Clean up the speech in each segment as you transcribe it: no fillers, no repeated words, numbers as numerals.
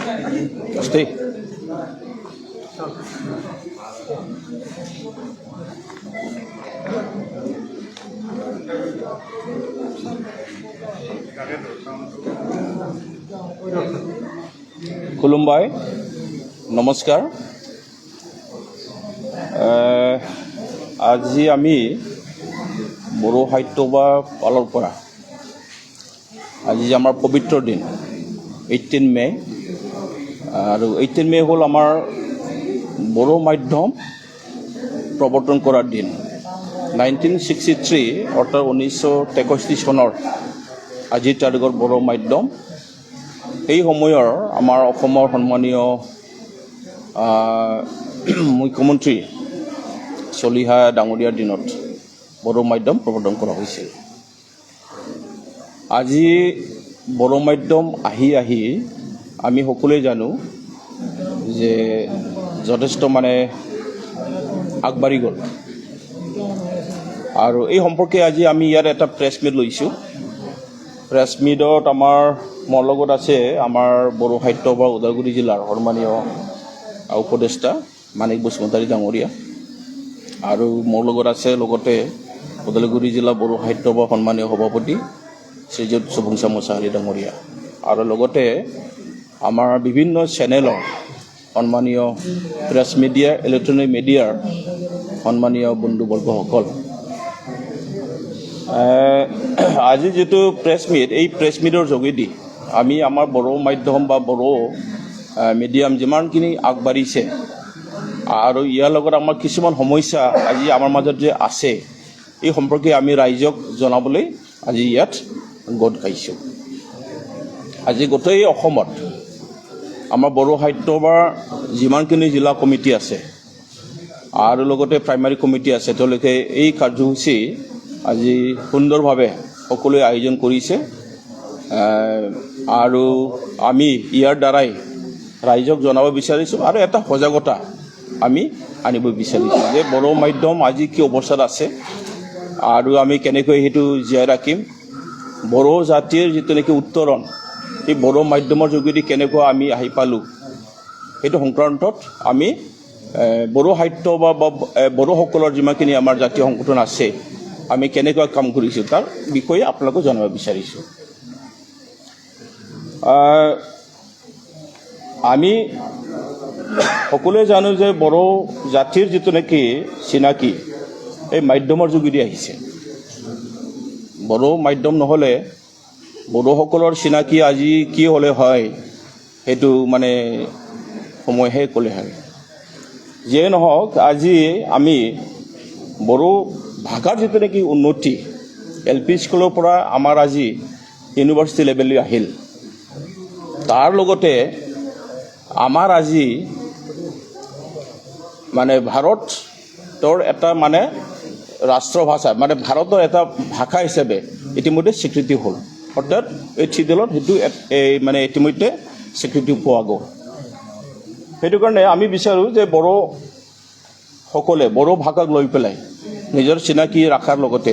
Stay. খুলুমবাই নমস্কাৰ আজি আমি বড়ো সাহিত্য বা পালৰ পৰা আজি আমাৰ পবিত্ৰ দিন 18 মে আৰু 18 মে হ'ল আমাৰ বড়ো মাধ্যম প্ৰৱৰ্তন কৰাৰ দিন 1963 অৰ্থাৎ 1963 চনৰ আজিৰ তাৰিখৰ বড়ো মাধ্যম এই সময়ৰ আমাৰ অসমৰ সন্মানীয় মুখ্যমন্ত্ৰী চলিহা ডাঙৰীয়াৰ দিনত বড়ো মাধ্যম প্ৰৱৰ্তন কৰা হৈছিল। আজি বড়ো মাধ্যম আহি আমি সকলোৱে জানো যে যথেষ্ট আগবাঢ়ি গ'ল আৰু এই সম্পৰ্কে আজি আমি ইয়াত এটা প্ৰেছ মিট লৈছোঁ। প্ৰেছ মিটত মোৰ লগত আছে আমাৰ বড়ো সাহিত্য বা ওদালগুৰি জিলাৰ সন্মানীয় উপদেষ্টা মানিক বসুমতাৰী ডাঙৰীয়া আৰু মোৰ লগত আছে লগতে ওদালগুৰি জিলা বড়ো সাহিত্য বা সন্মানীয় সভাপতি শ্ৰীযুত শুভংসা মোছাহাৰী ডাঙৰীয়া আৰু লগতে আমাৰ বিভিন্ন চেনেলৰ সন্মানীয় প্ৰেছ মিডিয়া ইলেক্ট্ৰনিক মিডিয়াৰ সন্মানীয় বন্ধুবৰ্গসকল, আজি যিটো প্ৰেছ মিট এই প্ৰেছ মিটৰ যোগেদি আমি আমাৰ বড়ো মাধ্যম বা বড়ো মিডিয়াম যিমানখিনি আগবাঢ়িছে আৰু ইয়াৰ লগত আমাৰ কিছুমান সমস্যা আজি আমাৰ মাজত যে আছে এই সম্পৰ্কে আমি ৰাইজক জনাবলৈ আজি ইয়াত গোট খাইছোঁ। আজি গোটেই অসমত আমাৰ বড়ো সাহিত্যৰ যিমানখিনি জিলা কমিটি আছে আৰু লগতে প্ৰাইমাৰী কমিটি আছে তেওঁলোকে এই কাৰ্যসূচী আজি সুন্দৰভাৱে সকলোৱে আয়োজন কৰিছে আৰু আমি ইয়াৰ দ্বাৰাই ৰাইজক জনাব বিচাৰিছোঁ আৰু এটা সজাগতা আমি আনিব বিচাৰিছোঁ যে বড়ো মাধ্যম আজি কি অৱস্থাত আছে আৰু আমি কেনেকৈ সেইটো জীয়াই ৰাখিম, বড়ো জাতিৰ যিটো নেকি উত্তৰণ এই বড়ো মাধ্যমৰ যোগেদি কেনেকৈ আমি আহি পালোঁ সেইটো সংক্ৰান্তত আমি বড়ো সাহিত্য বা বড়োসকলৰ যিমানখিনি আমাৰ জাতীয় সংগঠন আছে আমি কেনেকৈ কাম কৰিছোঁ তাৰ বিষয়ে আপোনালোকক জনাব বিচাৰিছোঁ। আমি সকলোৱে জানো যে বড়ো জাতিৰ যিটো নেকি চিনাকি এই মাধ্যমৰ যোগেদি আহিছে। বড়ো মাধ্যম নহ'লে বড়োসকলৰ চিনাকি আজি কি হ'লে হয় সেইটো সময়হে ক'লে হয়। যিয়ে নহওক আজি আমি বড়ো ভাষাৰ যিটো নেকি উন্নতি LP স্কুলৰ পৰা আমাৰ আজি ইউনিভাৰ্চিটি লেভেললৈ আহিল, তাৰ লগতে আমাৰ আজি ভাৰতৰ এটা ৰাষ্ট্ৰভাষা ভাৰতৰ এটা ভাষা হিচাপে ইতিমধ্যে স্বীকৃতি হ'ল, অৰ্থাৎ এই চিডিউলত সেইটো ইতিমধ্যে স্বীকৃতি পোৱা গ'ল। সেইটো কাৰণে আমি বিচাৰোঁ যে বড়োসকলে বড়ো ভাষাক লৈ পেলাই নিজৰ চিনাকি ৰখাৰ লগতে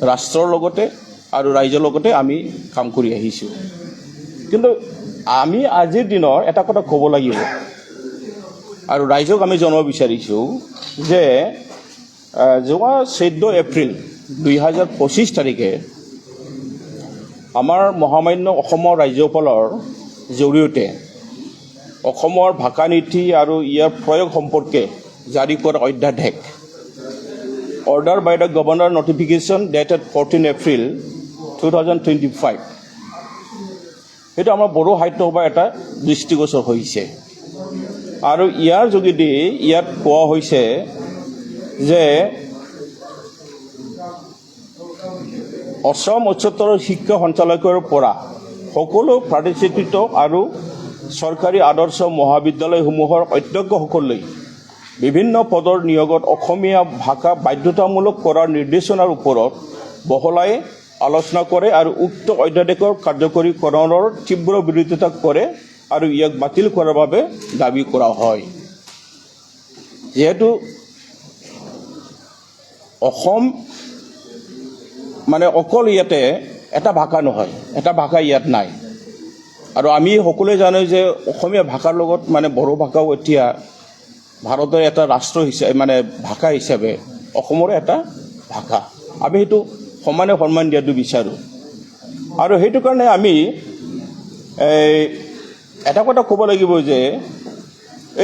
ৰাষ্ট্ৰৰ লগতে আৰু ৰাইজৰ লগতে আমি কাম কৰি আহিছোঁ। কিন্তু আমি আজিৰ দিনৰ এটা কথা ক'ব লাগিব আৰু ৰাইজক আমি জনাব বিচাৰিছোঁ যে যোৱা 14 এপ্ৰিল 2025 তাৰিখে আমাৰ মহামান্য অসমৰ ৰাজ্যপালৰ জৰিয়তে অসমৰ ভাষা নীতি আৰু ইয়াৰ প্ৰয়োগ সম্পৰ্কে জাৰি কৰা অধ্যাদেশ order by the governor notification dated 14 April 2025 সেইটো আমাৰ বড়ো সাহিত্য সভাৰ এটা দৃষ্টিগোচৰ হৈছে আৰু ইয়াৰ যোগেদি ইয়াত কোৱা হৈছে যে অসম উচ্চতৰ শিক্ষা সঞ্চালকালয়ৰ পৰা সকলো প্ৰতিষ্ঠিত আৰু চৰকাৰী আদৰ্শ মহাবিদ্যালয়সমূহৰ অধ্যক্ষসকললৈ বিভিন্ন পদৰ নিয়োগত অসমীয়া ভাষা বাধ্যতামূলক কৰাৰ নিৰ্দেশনাৰ ওপৰত বহলাই আলোচনা কৰে আৰু উক্ত অধ্যাদেশৰ কাৰ্যকৰীকৰণৰ তীব্ৰ বিৰোধিতা কৰে আৰু ইয়াক বাতিল কৰাৰ বাবে দাবী কৰা হয়। যেহেতু অসম অকল ইয়াতে এটা ভাষা নহয়, এটা ভাষা ইয়াত নাই আৰু আমি সকলোৱে জানো যে অসমীয়া ভাষাৰ লগত মানে বড়ো ভাষাও এতিয়া ভাৰতৰ এটা ৰাষ্ট্ৰ হিচাপে মানে ভাষা হিচাপে অসমৰে এটা ভাষা। আমি সেইটো সমানে সন্মান দিয়াটো বিচাৰোঁ। আৰু সেইটো কাৰণে আমি এটা কথা ক'ব লাগিব যে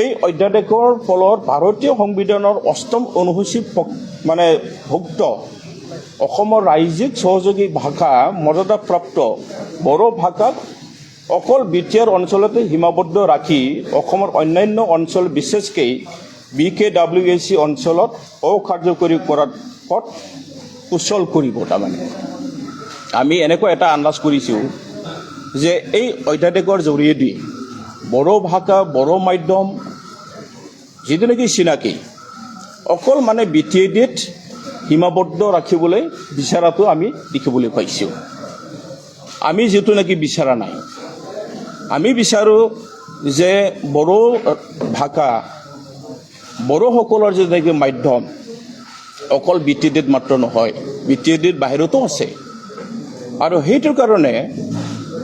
এই অধ্যাদেশৰ ফলত ভাৰতীয় সংবিধানৰ ৮ম অনুসূচীত মানে ভুক্ত অসমৰ ৰাজ্যিক সহযোগী ভাষা মৰ্যাদাপ্ৰাপ্ত বড়ো ভাষাক অকল বিটিআৰ অঞ্চলতে সীমাবদ্ধ ৰাখি অসমৰ অন্যান্য অঞ্চল বিশেষকৈ BKWAC অঞ্চলত অকাৰ্যকৰী কৰাৰ পথ সুচল কৰিব। তাৰমানে আমি এনেকুৱা এটা আন্দাজ কৰিছোঁ যে এই অধ্যাদেশৰ জৰিয়তে বড়ো ভাষা বড়ো মাধ্যম যিটো নেকি চিনাকি অকল মানে BTADত সীমাবদ্ধ ৰাখিবলৈ বিচৰাটো আমি দেখিবলৈ পাইছোঁ। আমি যিটো নেকি বিচৰা নাই, আমি বিচাৰোঁ যে বড়ো ভাষা বড়োসকলৰ যিটো নেকি মাধ্যম অকল BTADত মাত্ৰ নহয়, BTADৰ বাহিৰতো আছে। আৰু সেইটোৰ কাৰণে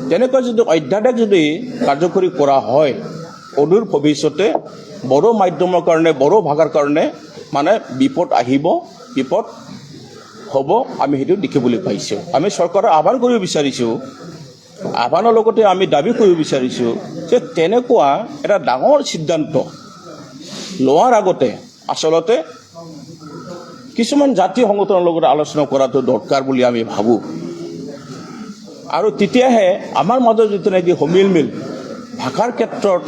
তেনেকুৱা যদি অধ্যাদেশ যদি কাৰ্যকৰী কৰা হয় অদূৰ ভৱিষ্যতে বড়ো মাধ্যমৰ কাৰণে বড়ো ভাষাৰ কাৰণে মানে বিপদ আহিব, বিপদ হ'ব, আমি সেইটো দেখিবলৈ পাইছোঁ। আমি চৰকাৰক আহ্বান কৰিব বিচাৰিছোঁ, আহ্বানৰ লগতে আমি দাবী কৰিব বিচাৰিছোঁ যে তেনেকুৱা এটা ডাঙৰ সিদ্ধান্ত লোৱাৰ আগতে আচলতে কিছুমান জাতীয় সংগঠনৰ লগত আলোচনা কৰাটো দৰকাৰ বুলি আমি ভাবোঁ। আৰু তেতিয়াহে আমাৰ মাজত যিটো নেকি সমিল মিল ভাষাৰ ক্ষেত্ৰত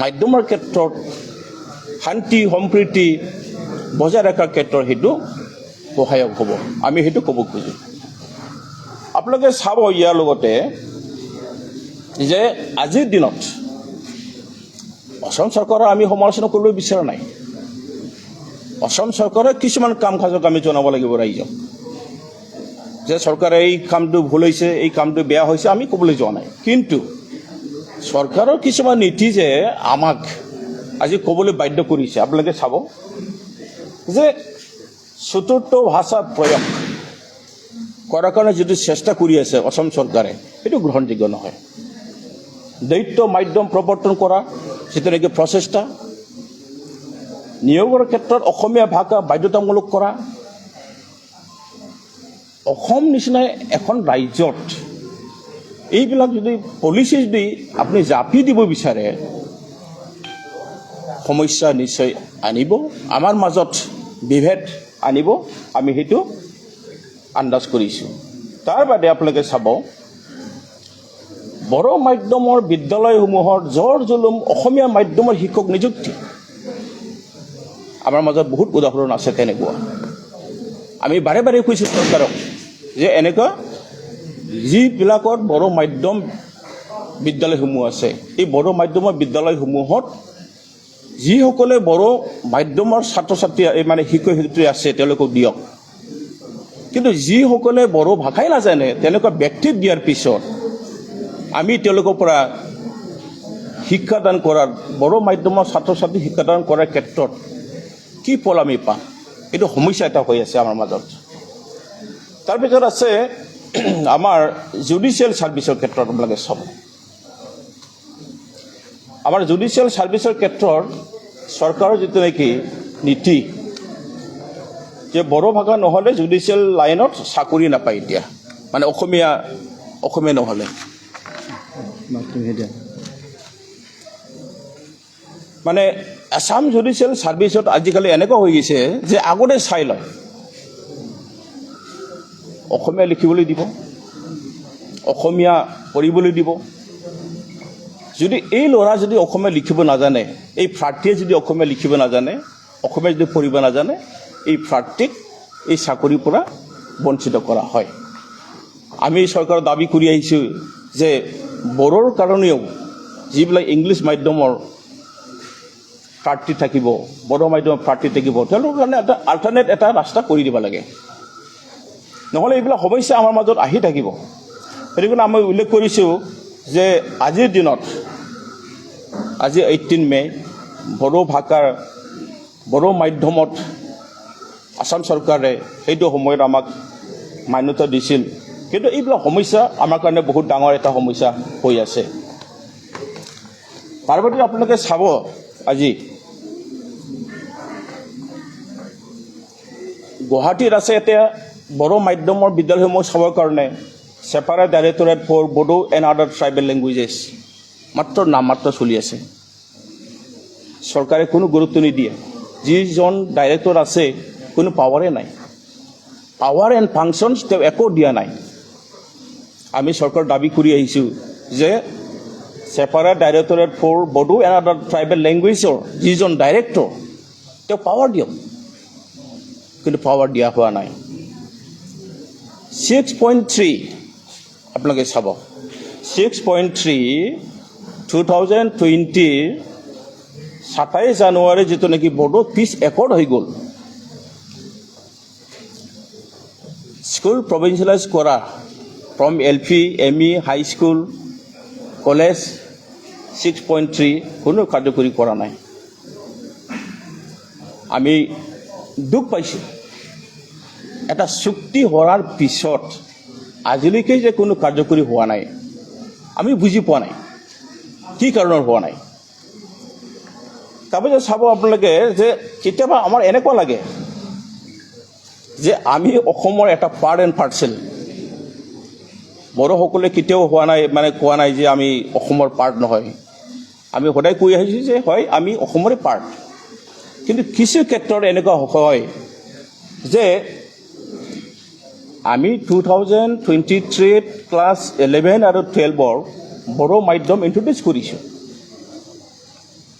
মাধ্যমৰ ক্ষেত্ৰত শান্তি সম্প্ৰীতি বজাই ৰখাৰ ক্ষেত্ৰত সেইটো সহায়ক হ'ব, আমি সেইটো ক'ব খোজোঁ। আপোনালোকে চাব ইয়াৰ লগতে যে আজিৰ দিনত অসম চৰকাৰৰ আমি সমালোচনা কৰিবলৈ বিচৰা নাই। অসম চৰকাৰে কিছুমান কাম কাজক আমি জনাব লাগিব ৰাইজক যে চৰকাৰে এই কামটো ভুল হৈছে, এই কামটো বেয়া হৈছে, আমি ক'বলৈ যোৱা নাই। কিন্তু চৰকাৰৰ কিছুমান নীতি যে আমাক আজি ক'বলৈ বাধ্য কৰিছে। আপোনালোকে চাব যে চতুৰ্থ ভাষা প্ৰয়োগ কৰাৰ কাৰণে যিটো চেষ্টা কৰি আছে অসম চৰকাৰে সেইটো গ্ৰহণযোগ্য নহয়। দ্বৈত মাধ্যম প্ৰৱৰ্তন কৰা যিটো নেকি প্ৰচেষ্টা, নিয়োগৰ ক্ষেত্ৰত অসমীয়া ভাষা বাধ্যতামূলক কৰা, অসম নিচিনা এখন ৰাজ্যত এইবিলাক যদি পলিচি যদি আপুনি জাপি দিব বিচাৰে সমস্যা নিশ্চয় আনিব, আমাৰ মাজত বিভেদ আনিব, আমি সেইটো আন্দাজ কৰিছোঁ। তাৰ বাদে আপোনালোকে চাব বড়ো মাধ্যমৰ বিদ্যালয়সমূহৰ জৰ জুলুম অসমীয়া মাধ্যমৰ শিক্ষক নিযুক্তি, আমাৰ মাজত বহুত উদাহৰণ আছে তেনেকুৱা। আমি বাৰে বাৰে কৈছোঁ চৰকাৰক যে এনেকুৱা যিবিলাকত বড়ো মাধ্যম বিদ্যালয়সমূহ আছে এই বড়ো মাধ্যমৰ বিদ্যালয়সমূহত যিসকলে বড়ো মাধ্যমৰ ছাত্ৰ ছাত্ৰী মানে শিক্ষক শিক্ষয়িত্ৰী আছে তেওঁলোকক দিয়ক, কিন্তু যিসকলে বড়ো ভাষাই নাজানে তেনেকুৱা ব্যক্তিক দিয়াৰ পিছত আমি তেওঁলোকৰ পৰা শিক্ষাদান কৰাৰ বড়ো মাধ্যমৰ ছাত্ৰ ছাত্ৰী শিক্ষাদান কৰাৰ ক্ষেত্ৰত কি ফল আমি পাম, এইটো সমস্যা এটা হৈ আছে আমাৰ মাজত। তাৰপিছত আছে আমাৰ জুডিচিয়েল ছাৰ্ভিচৰ ক্ষেত্ৰত আপোনালোকে চাব, আমাৰ জুডিচিয়েল ছাৰ্ভিচৰ ক্ষেত্ৰত চৰকাৰৰ যিটো নেকি নীতি যে বড়ো ভাষা নহ'লে জুডিচিয়েল লাইনত চাকৰি নাপায় এতিয়া, মানে অসমীয়া নহ'লে মানে আছাম জুডিচিয়েল ছাৰ্ভিচত আজিকালি এনেকুৱা হৈ গৈছে যে আগতে চাই লয় অসমীয়া লিখিবলৈ দিব, অসমীয়া পঢ়িবলৈ দিব। যদি এই ল'ৰা যদি অসমীয়া লিখিব নাজানে, এই প্ৰাৰ্থীয়ে যদি অসমীয়া লিখিব নাজানে, অসমীয়া যদি পঢ়িব নাজানে, এই প্ৰাৰ্থীক এই চাকৰিৰ পৰা বঞ্চিত কৰা হয়। আমি চৰকাৰৰ দাবী কৰি আহিছোঁ যে বড়োৰ কাৰণেও যিবিলাক ইংলিছ মাধ্যমৰ প্ৰাৰ্থী থাকিব, বড়ো মাধ্যমৰ প্ৰাৰ্থী থাকিব, তেওঁলোকৰ কাৰণে এটা আল্টাৰনেট এটা ৰাস্তা কৰি দিব লাগে, নহ'লে এইবিলাক সমস্যা আমাৰ মাজত আহি থাকিব। সেইটো কাৰণে আমি উল্লেখ কৰিছোঁ যে আজিৰ দিনত আজি 18 মে বড়ো ভাষাৰ বড়ো মাধ্যমত আসাম চৰকাৰে সেইটো সময়ত আমাক মান্যতা দিছিল, কিন্তু এইবিলাক সমস্যা আমাৰ কাৰণে বহুত ডাঙৰ এটা সমস্যা হৈ আছে। তাৰ বাহিৰে আপোনালোকে চাব আজি গুৱাহাটীত আছে এতিয়া বড়ো মাধ্যমৰ বিদ্যালয়সমূহ চাবৰ কাৰণে separate directorate for Bodo and other tribal languages মাত্ৰ চলি আছে। চৰকাৰে কোনো গুৰুত্ব নিদিয়ে। যিজন ডাইৰেক্টৰ আছে কোনো পাৱাৰে নাই। পাৱাৰ এণ্ড ফাংচনছ তেওঁ একো দিয়া নাই। আমি চৰকাৰ দাবী কৰি আহিছোঁ যে separate directorate for Bodo and other tribal লেংগুৱেজৰ যিজন ডাইৰেক্টৰ তেওঁ পাৱাৰ দিয়ক, কিন্তু পাৱাৰ দিয়া হোৱা নাই। 6.3 আপোনালোকে চাব 6.3 2020 27 জানুৱাৰী যিটো নেকি বড়ো পিছ একৰ্ড হৈ গ'ল। স্কুল প্ৰভিঞ্চিয়েলাইজ কৰা from LP, ME, high school, college 6.3 কোনো কাৰ্যকৰী কৰা নাই। আমি দুখ পাইছোঁ এটা চুক্তি হোৱাৰ পিছত আজিলৈকে যে কোনো কাৰ্যকৰী হোৱা নাই। আমি বুজি পোৱা নাই কি কাৰণত হোৱা নাই। তাৰপিছত চাব আপোনালোকে যে কেতিয়াবা আমাৰ এনেকুৱা লাগে যে আমি অসমৰ এটা পাৰ্ট এণ্ড পাৰ্চেল। বড়োসকলে কেতিয়াও হোৱা নাই মানে কোৱা নাই যে আমি অসমৰ পাৰ্ট নহয়। আমি সদায় কৈ আহিছোঁ যে হয় আমি অসমৰে পাৰ্ট। কিন্তু কিছু ক্ষেত্ৰত এনেকুৱা হয় যে আমি 2023 ক্লাছ 11 আৰু 12 বড়ো মাধ্যম ইণ্ট্ৰডিউচ কৰিছোঁ।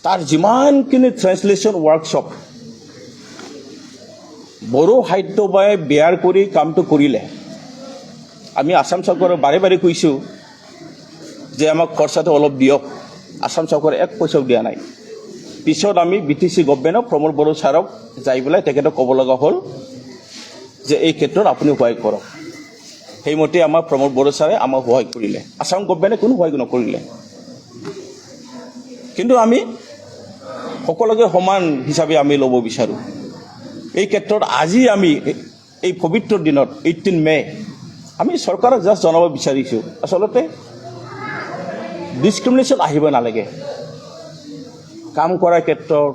তাৰ যিমানখিনি ট্ৰেঞ্চলেশ্যন ৱৰ্কশ্বপ বড়ো সাহিত্য বাই বেয়াৰ কৰি কামটো কৰিলে আমি আসাম চৰকাৰক বাৰে বাৰে কৈছোঁ যে আমাক খৰচাটো অলপ দিয়ক। আসাম চৰকাৰে এক পইচাও দিয়া নাই। পিছত আমি BTC গভৰ্ণমেণ্টক প্ৰমোদ বড়ো ছাৰক যাই পেলাই তেখেতক ক'ব লগা হ'ল যে এই ক্ষেত্ৰত আপুনি সহায় কৰক। সেইমতে আমাৰ প্ৰমোদ বড়ো ছাৰে আমাক সহায় কৰিলে। আসাম গভৰ্ণমেণ্টে কোনো সহায় নকৰিলে। কিন্তু আমি সকলোকে সমান হিচাপে আমি ল'ব বিচাৰোঁ। এই ক্ষেত্ৰত আজি আমি এই পবিত্ৰ দিনত 18 মে আমি চৰকাৰক জাষ্ট জনাব বিচাৰিছোঁ আচলতে ডিছক্ৰিমিনেশ্যন আহিব নালাগে। কাম কৰাৰ ক্ষেত্ৰত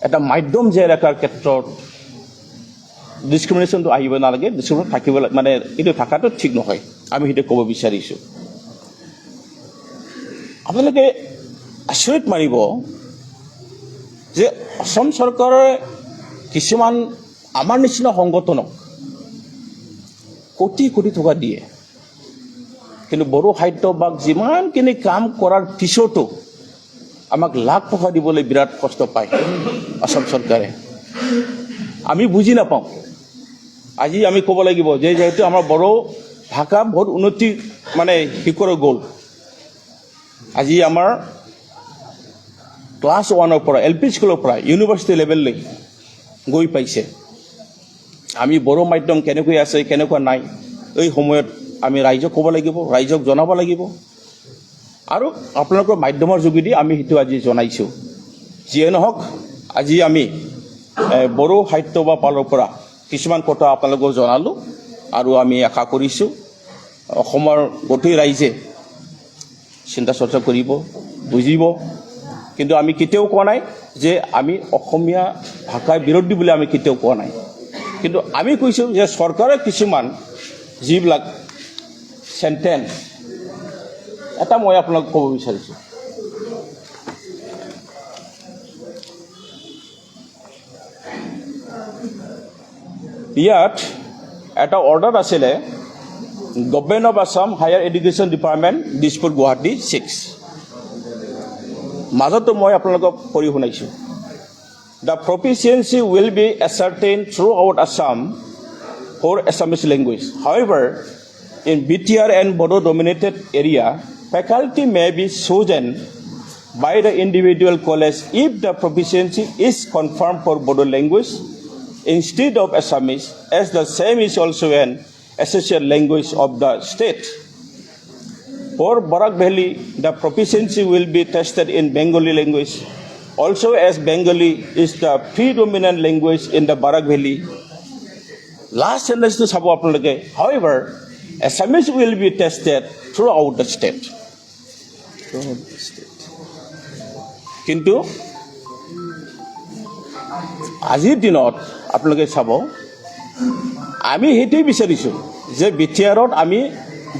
এটা মাধ্যম জীয়াই ৰখাৰ ক্ষেত্ৰত ডিছক্ৰিমিনেশ্যনটো আহিব নালাগে। ডিছক্ৰিমিনেশ্যন থাকিব মানে এইটো থকাটো ঠিক নহয়। আমি সেইটো ক'ব বিচাৰিছোঁ। আপোনালোকে আচৰিত মাৰিব যে অসম চৰকাৰে কিছুমান আমাৰ নিচিনা সংগঠনক কোটি কোটি টকা দিয়ে, কিন্তু বড়ো সাহিত্য বা যিমানখিনি কাম কৰাৰ পিছতো আমাক লাখ টকা দিবলৈ বিৰাট কষ্ট পায় অসম চৰকাৰে। আমি বুজি নাপাওঁ। আজি আমি ক'ব লাগিব যে যিহেতু আমাৰ বড়ো ভাষা বহুত উন্নতি মানে শিখৰত গ'ল। আজি আমাৰ ক্লাছ 1ৰ পৰা LP স্কুলৰ পৰা ইউনিভাৰ্চিটি লেভেললৈ গৈ পাইছে। আমি বড়ো মাধ্যম কেনেকৈ আছে কেনেকুৱা নাই এই সময়ত আমি ৰাইজক ক'ব লাগিব, ৰাইজক জনাব লাগিব। আৰু আপোনালোকৰ মাধ্যমৰ যোগেদি আমি সেইটো আজি জনাইছোঁ। যিয়ে নহওক আজি আমি বড়ো সাহিত্য বা পালৰ পৰা কিছুমান কথা আপোনালোকক জনালোঁ আৰু আমি আশা কৰিছোঁ অসমৰ গোটেই ৰাইজে চিন্তা চৰ্চা কৰিব, বুজিব। কিন্তু আমি কেতিয়াও কোৱা নাই যে আমি অসমীয়া ভাষাৰ বিৰোধী বুলি আমি কেতিয়াও কোৱা নাই। কিন্তু আমি কৈছোঁ যে চৰকাৰে কিছুমান যিবিলাক চেণ্টেন্স এটা মই আপোনাক ক'ব বিচাৰিছোঁ। ইয়াত এটা অৰ্ডাৰ আছিলে government of Assam higher education department Dispur Guwahati 6 মাজতো মই আপোনালোকক পঢ়ি শুনাইছোঁ। The proficiency will be ascertained throughout Assam for Assamese language. However, in BTR and Bodo dominated area, faculty may be chosen by the individual college if the proficiency is confirmed for Bodo language instead of Assamese, as the same is also an associate language of the state. For Barak Valley, the proficiency will be tested in Bengali language. Also, as Bengali is the predominant language in the Barak Valley. Last sentence to sabo apnaloke. However, Assamese will be tested throughout the state. কিন্তু আজিৰ দিনত আপোনালোকে চাব আমি সেইটোৱে বিচাৰিছোঁ যে বিটিআৰত আমি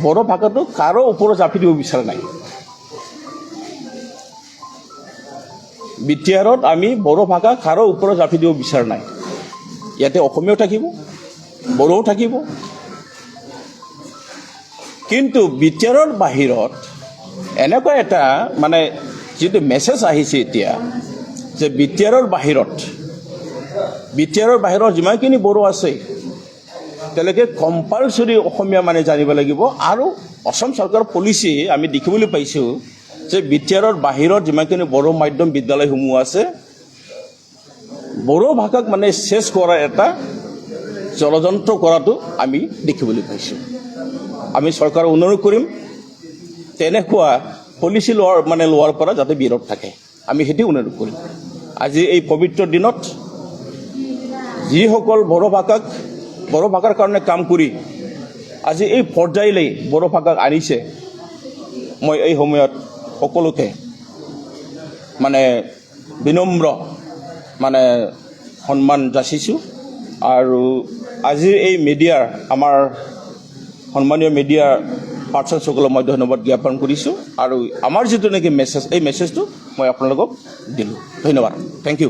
বড়ো ভাষাটো কাৰো ওপৰত জাপি দিব বিচৰা নাই। বিটিআৰত আমি বড়ো ভাষা কাৰো ওপৰত জাপি দিব বিচৰা নাই। ইয়াতে অসমীয়াও থাকিব, বড়োও থাকিব। কিন্তু বিটিআৰৰ বাহিৰত এনেকুৱা এটা মানে যিটো মেছেজ আহিছে এতিয়া যে বিটিআৰৰ বাহিৰত যিমানখিনি বড়ো আছে তেওঁলোকে কম্পালচৰি অসমীয়া মানে জানিব লাগিব। আৰু অসম চৰকাৰৰ পলিচি আমি দেখিবলৈ পাইছোঁ যে বিটিআৰৰ বাহিৰত যিমানখিনি বড়ো মাধ্যম বিদ্যালয়সমূহ আছে বড়ো ভাষাক মানে চেছ কৰাৰ এটা ষড়যন্ত্ৰ কৰাটো আমি দেখিবলৈ পাইছোঁ। আমি চৰকাৰক অনুৰোধ কৰিম তেনেকুৱা পলিচি লোৱাৰ পৰা যাতে বিৰত থাকে, আমি সেইটো অনুৰোধ কৰিম। আজি এই পবিত্ৰ দিনত যিসকল বড়ো ভাষাৰ কাৰণে কাম কৰি আজি এই পৰ্যায়লৈ বড়ো ভাষাক আনিছে, মই এই সময়ত সকলোকে মানে বিনম্ৰ মানে সন্মান যাচিছোঁ। আৰু আজিৰ এই মিডিয়াৰ আমাৰ সন্মানীয় মিডিয়াৰ পাৰ্চনসকলক মই ধন্যবাদ জ্ঞাপন কৰিছোঁ। আৰু আমাৰ যিটো নেকি মেছেজ, এই মেছেজটো মই আপোনালোকক দিলোঁ। ধন্যবাদ। Thank U.